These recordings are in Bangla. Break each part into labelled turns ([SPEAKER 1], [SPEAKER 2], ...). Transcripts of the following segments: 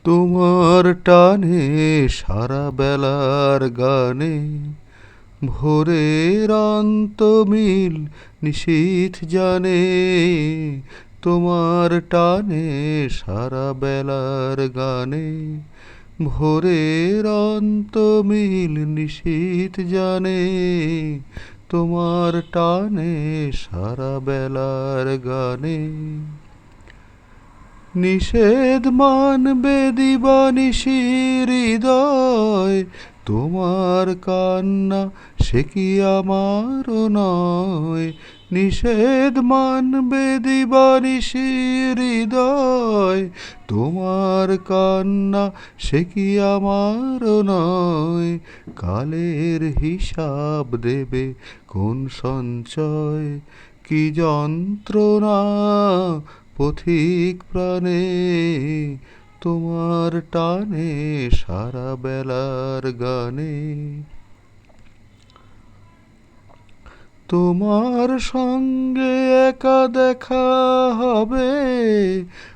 [SPEAKER 1] তোমার টানে সারা বেলার গানে ভোরের অন্তমিল নিশীথ জানে। তোমার টানে সারা বেলার গানে ভোরের অন্তমিল নিশীথ জানে। তোমার টানে সারা বেলার গানে নিষেধ মানবে দিবানিশি হৃদয়। তোমার কান্না সে কি আমারও নয়। নিষেধ মানবে দিবানিশি হৃদয়। তোমার কান্না সে কি আমারও নয়। কালের হিসাব দেবে কোন সঞ্চয়। কি যন্ত্রণা পথিক প্রাণে তোমার টানে সারা বেলার গানে। তোমার সঙ্গে একা দেখা হবে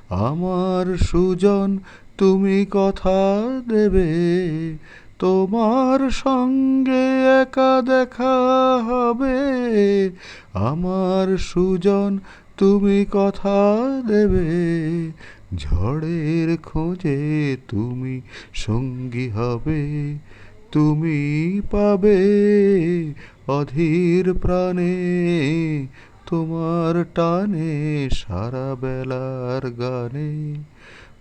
[SPEAKER 1] আমার সুজন, তুমি কথা দেবে। তোমার সঙ্গে একা দেখা হবে আমার সুজন, তুমি কথা দেবে। ঝড়ের খোঁজে তুমি সঙ্গী হবে। তুমি পাবে অধীর প্রাণে তোমার টানে সারা বেলার গানে।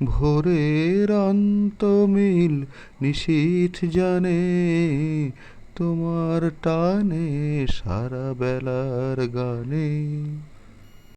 [SPEAKER 1] ভোরের অন্তমিল নিশীথ জানে। তোমার টানে সারা বেলার গানে।